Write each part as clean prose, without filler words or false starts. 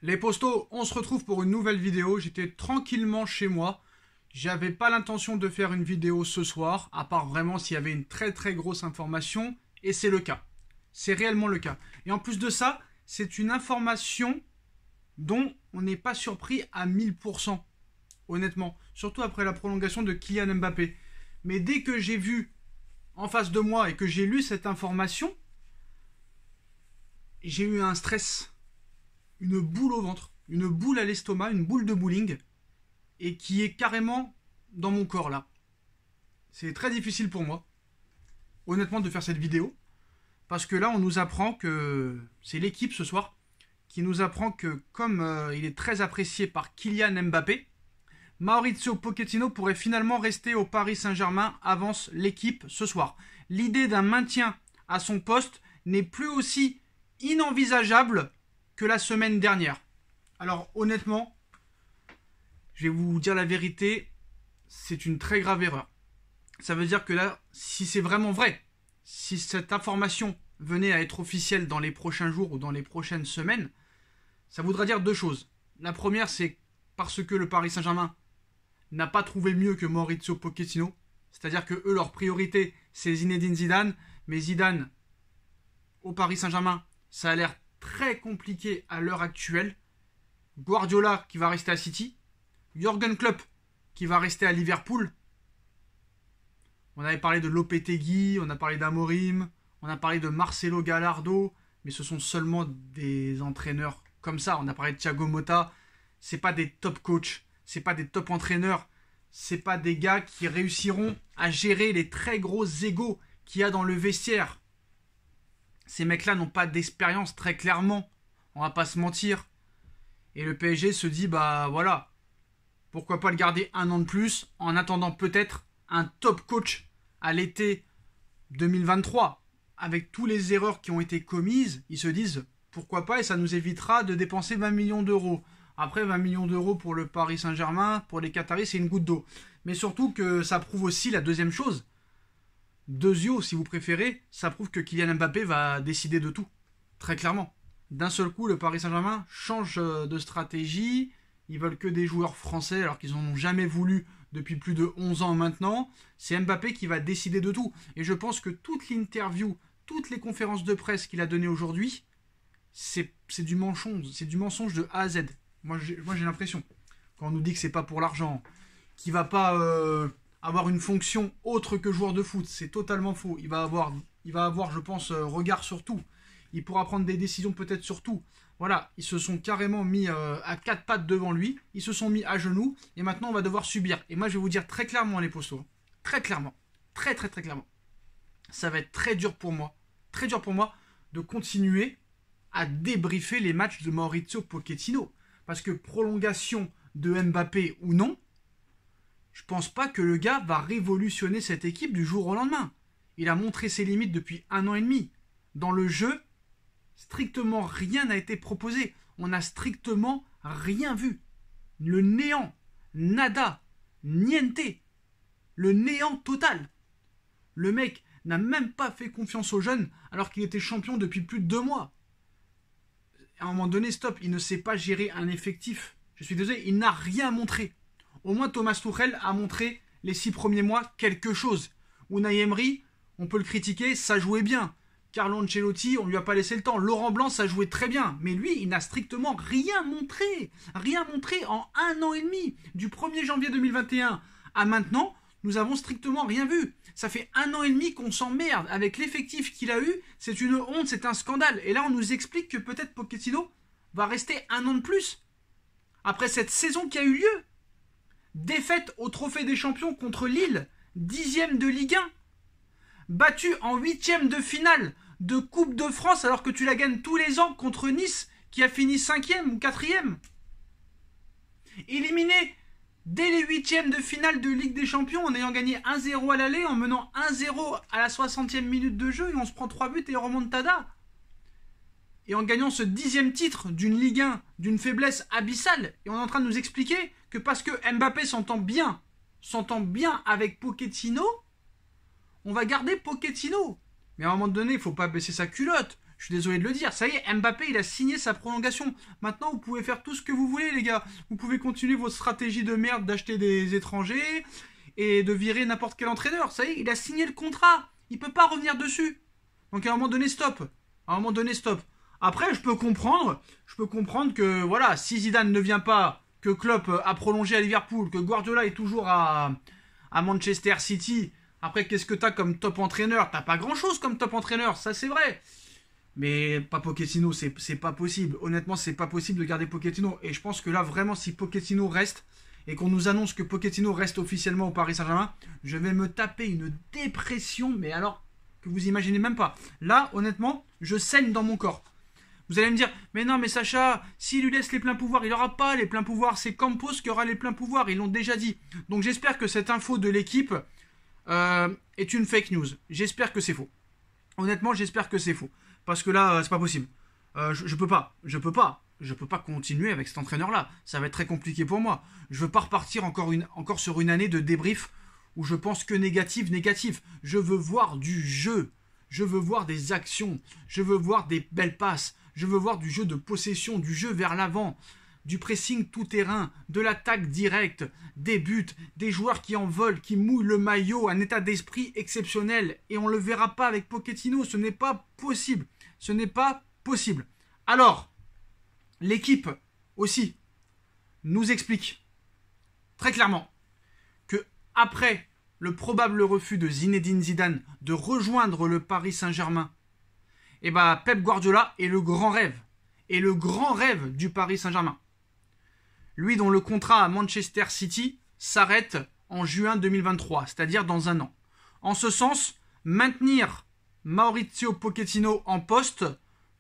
Les postos, on se retrouve pour une nouvelle vidéo. J'étais tranquillement chez moi. J'avais pas l'intention de faire une vidéo ce soir, à part vraiment s'il y avait une très grosse information, et c'est le cas. C'est réellement le cas. Et en plus de ça, c'est une information dont on n'est pas surpris à 1000%, honnêtement. Surtout après la prolongation de Kylian Mbappé. Mais dès que j'ai vu en face de moi et que j'ai lu cette information, j'ai eu un stress, une boule au ventre, une boule à l'estomac, une boule de bowling, et qui est carrément dans mon corps là. C'est très difficile pour moi, honnêtement, de faire cette vidéo, parce que là on nous apprend que c'est l'équipe ce soir qui nous apprend que comme il est très apprécié par Kylian Mbappé, Mauricio Pochettino pourrait finalement rester au Paris Saint-Germain, avance l'équipe ce soir. L'idée d'un maintien à son poste n'est plus aussi inenvisageable que la semaine dernière. Alors honnêtement, je vais vous dire la vérité, c'est une très grave erreur. Ça veut dire que là, si c'est vraiment vrai, si cette information venait à être officielle dans les prochains jours ou dans les prochaines semaines, ça voudra dire deux choses. La première, c'est parce que le Paris Saint-Germain n'a pas trouvé mieux que Mauricio Pochettino. C'est-à-dire que eux, leur priorité, c'est Zinedine Zidane. Mais Zidane, au Paris Saint-Germain, ça a l'air très compliqué à l'heure actuelle. Guardiola qui va rester à City. Jürgen Klopp qui va rester à Liverpool. On avait parlé de Lopetegui, on a parlé d'Amorim, on a parlé de Marcelo Gallardo, mais ce sont seulement des entraîneurs comme ça. On a parlé de Thiago Motta. C'est pas des top coachs, c'est pas des top entraîneurs, c'est pas des gars qui réussiront à gérer les très gros égos qu'il y a dans le vestiaire. Ces mecs-là n'ont pas d'expérience, très clairement. On va pas se mentir. Et le PSG se dit, bah voilà, pourquoi pas le garder un an de plus, en attendant peut-être un top coach à l'été 2023. Avec toutes les erreurs qui ont été commises, ils se disent, pourquoi pas, et ça nous évitera de dépenser 20 millions d'euros. Après, 20 millions d'euros pour le Paris Saint-Germain, pour les Qataris, c'est une goutte d'eau. Mais surtout que ça prouve aussi la deuxième chose. Deuxio, si vous préférez, ça prouve que Kylian Mbappé va décider de tout. Très clairement. D'un seul coup, le Paris Saint-Germain change de stratégie. Ils veulent que des joueurs français alors qu'ils n'en ont jamais voulu depuis plus de 11 ans maintenant. C'est Mbappé qui va décider de tout. Et je pense que toute l'interview, toutes les conférences de presse qu'il a données aujourd'hui, c'est du mensonge. C'est du mensonge de A à Z. Moi j'ai l'impression, quand on nous dit que c'est pas pour l'argent, qu'il va pas avoir une fonction autre que joueur de foot, c'est totalement faux. Il va avoir, je pense, regard sur tout. Il pourra prendre des décisions peut-être sur tout. Voilà, ils se sont carrément mis à quatre pattes devant lui, ils se sont mis à genoux, et maintenant on va devoir subir. Et moi je vais vous dire très clairement les postos, très clairement, très clairement, ça va être très dur pour moi de continuer à débriefer les matchs de Mauricio Pochettino. Parce que prolongation de Mbappé ou non, je pense pas que le gars va révolutionner cette équipe du jour au lendemain. Il a montré ses limites depuis 1 an et demi. Dans le jeu, strictement rien n'a été proposé. On n'a strictement rien vu. Le néant, nada, niente. Le néant total. Le mec n'a même pas fait confiance aux jeunes alors qu'il était champion depuis plus de 2 mois. À un moment donné, stop, il ne sait pas gérer un effectif. Je suis désolé, il n'a rien montré. Au moins, Thomas Tuchel a montré les 6 premiers mois quelque chose. Unai Emery, on peut le critiquer, ça jouait bien. Carlo Ancelotti, on lui a pas laissé le temps. Laurent Blanc, ça jouait très bien. Mais lui, il n'a strictement rien montré. Rien montré en 1 an et demi. Du 1er janvier 2021 à maintenant, nous avons strictement rien vu. Ça fait 1 an et demi qu'on s'emmerde avec l'effectif qu'il a eu. C'est une honte, c'est un scandale. Et là, on nous explique que peut-être Pochettino va rester 1 an de plus. Après cette saison qui a eu lieu. Défaite au Trophée des Champions contre Lille, 10e de Ligue 1. Battu en 8e de finale de Coupe de France alors que tu la gagnes tous les ans contre Nice qui a fini 5e ou 4e. Éliminé dès les 8e de finale de Ligue des Champions en ayant gagné 1-0 à l'aller, en menant 1-0 à la 60e minute de jeu et on se prend 3 buts et remontada. Et en gagnant ce 10e titre d'une Ligue 1 d'une faiblesse abyssale. Et on est en train de nous expliquer que parce que Mbappé s'entend bien avec Pochettino, on va garder Pochettino. Mais à un moment donné, il ne faut pas baisser sa culotte. Je suis désolé de le dire. Ça y est, Mbappé, il a signé sa prolongation. Maintenant, vous pouvez faire tout ce que vous voulez, les gars. Vous pouvez continuer votre stratégie de merde d'acheter des étrangers et de virer n'importe quel entraîneur. Ça y est, il a signé le contrat. Il peut pas revenir dessus. Donc à un moment donné, stop. À un moment donné, stop. Après, je peux comprendre que, voilà, si Zidane ne vient pas, que Klopp a prolongé à Liverpool, que Guardiola est toujours à Manchester City. Après, qu'est-ce que t'as comme top entraîneur? T'as pas grand-chose comme top entraîneur, ça c'est vrai. Mais pas Pochettino, c'est pas possible. Honnêtement, c'est pas possible de garder Pochettino. Et je pense que là, vraiment, si Pochettino reste, et qu'on nous annonce que Pochettino reste officiellement au Paris Saint-Germain, je vais me taper une dépression, mais alors que vous imaginez même pas. Là, honnêtement, je saigne dans mon corps. Vous allez me dire, mais non, mais Sacha, s'il lui laisse les pleins pouvoirs, il n'aura pas les pleins pouvoirs. C'est Campos qui aura les pleins pouvoirs, ils l'ont déjà dit. Donc j'espère que cette info de l'équipe est une fake news. J'espère que c'est faux. Honnêtement, j'espère que c'est faux. Parce que là, c'est pas possible. Je peux pas continuer avec cet entraîneur-là. Ça va être très compliqué pour moi. Je veux pas repartir encore sur une année de débrief où je pense que négatif. Je veux voir du jeu. Je veux voir des actions. Je veux voir des belles passes. Je veux voir du jeu de possession, du jeu vers l'avant, du pressing tout-terrain, de l'attaque directe, des buts, des joueurs qui envolent, qui mouillent le maillot, un état d'esprit exceptionnel. Et on ne le verra pas avec Pochettino. Ce n'est pas possible. Ce n'est pas possible. Alors, l'équipe aussi nous explique très clairement que après le probable refus de Zinedine Zidane de rejoindre le Paris Saint-Germain, et bah Pep Guardiola est le grand rêve. Et le grand rêve du Paris Saint-Germain. Lui dont le contrat à Manchester City s'arrête en juin 2023, c'est-à-dire dans un an. En ce sens, maintenir Mauricio Pochettino en poste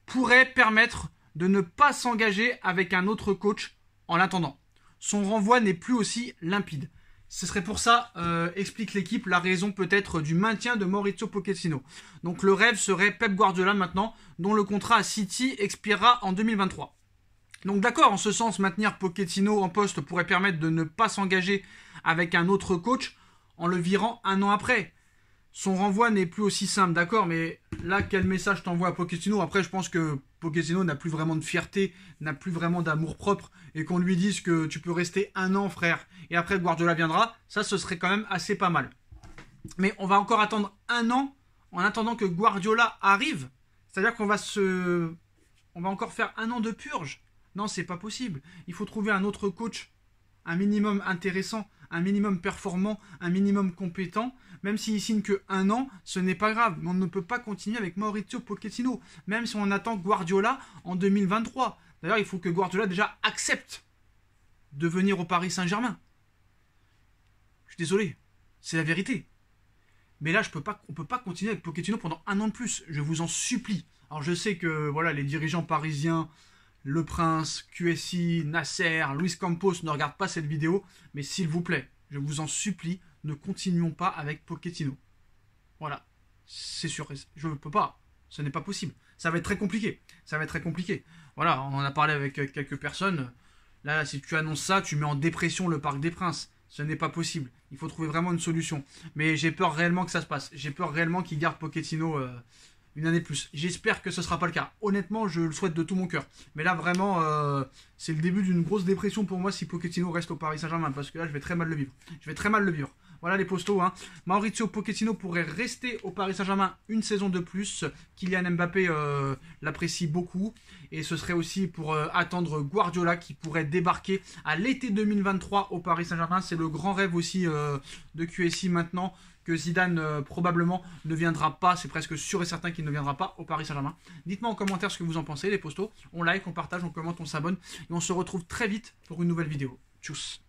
pourrait permettre de ne pas s'engager avec un autre coach en attendant. Son renvoi n'est plus aussi limpide. Ce serait pour ça, explique l'équipe, la raison peut-être du maintien de Mauricio Pochettino. Donc le rêve serait Pep Guardiola maintenant, dont le contrat à City expirera en 2023. Donc d'accord, en ce sens, maintenir Pochettino en poste pourrait permettre de ne pas s'engager avec un autre coach en le virant un an après. Son renvoi n'est plus aussi simple, d'accord, mais là, quel message t'envoie à Pochettino? Après, je pense que Pochettino n'a plus vraiment de fierté, n'a plus vraiment d'amour-propre, et qu'on lui dise que tu peux rester un an, frère, et après Guardiola viendra, ça, ce serait quand même assez pas mal. Mais on va encore attendre un an, en attendant que Guardiola arrive, c'est-à-dire qu'on va on va encore faire un an de purge. Non, c'est pas possible. Il faut trouver un autre coach, un minimum intéressant, un minimum performant, un minimum compétent. Même s'il signe que un an, ce n'est pas grave. Mais on ne peut pas continuer avec Mauricio Pochettino, même si on attend Guardiola en 2023. D'ailleurs, il faut que Guardiola déjà accepte de venir au Paris Saint-Germain. Je suis désolé, c'est la vérité. Mais là, on ne peut pas continuer avec Pochettino pendant un an de plus. Je vous en supplie. Alors je sais que voilà, les dirigeants parisiens, Le Prince, QSI, Nasser, Luis Campos ne regardent pas cette vidéo, mais s'il vous plaît, je vous en supplie, ne continuons pas avec Pochettino. Voilà, c'est sûr, je ne peux pas, ce n'est pas possible. Ça va être très compliqué, Voilà, on en a parlé avec quelques personnes. Là, si tu annonces ça, tu mets en dépression le Parc des Princes. Ce n'est pas possible. Il faut trouver vraiment une solution. Mais j'ai peur réellement que ça se passe. J'ai peur réellement qu'il garde Pochettino une année de plus. J'espère que ce ne sera pas le cas. Honnêtement, je le souhaite de tout mon cœur. Mais là, vraiment, c'est le début d'une grosse dépression pour moi si Pochettino reste au Paris Saint-Germain. Parce que là, je vais très mal le vivre. Voilà les postos. Mauricio Pochettino pourrait rester au Paris Saint-Germain une saison de plus. Kylian Mbappé l'apprécie beaucoup. Et ce serait aussi pour attendre Guardiola qui pourrait débarquer à l'été 2023 au Paris Saint-Germain. C'est le grand rêve aussi de QSI maintenant. Que Zidane probablement ne viendra pas, c'est presque sûr et certain qu'il ne viendra pas au Paris Saint-Germain. Dites-moi en commentaire ce que vous en pensez, les postos. On like, on partage, on commente, on s'abonne. Et on se retrouve très vite pour une nouvelle vidéo. Tchuss.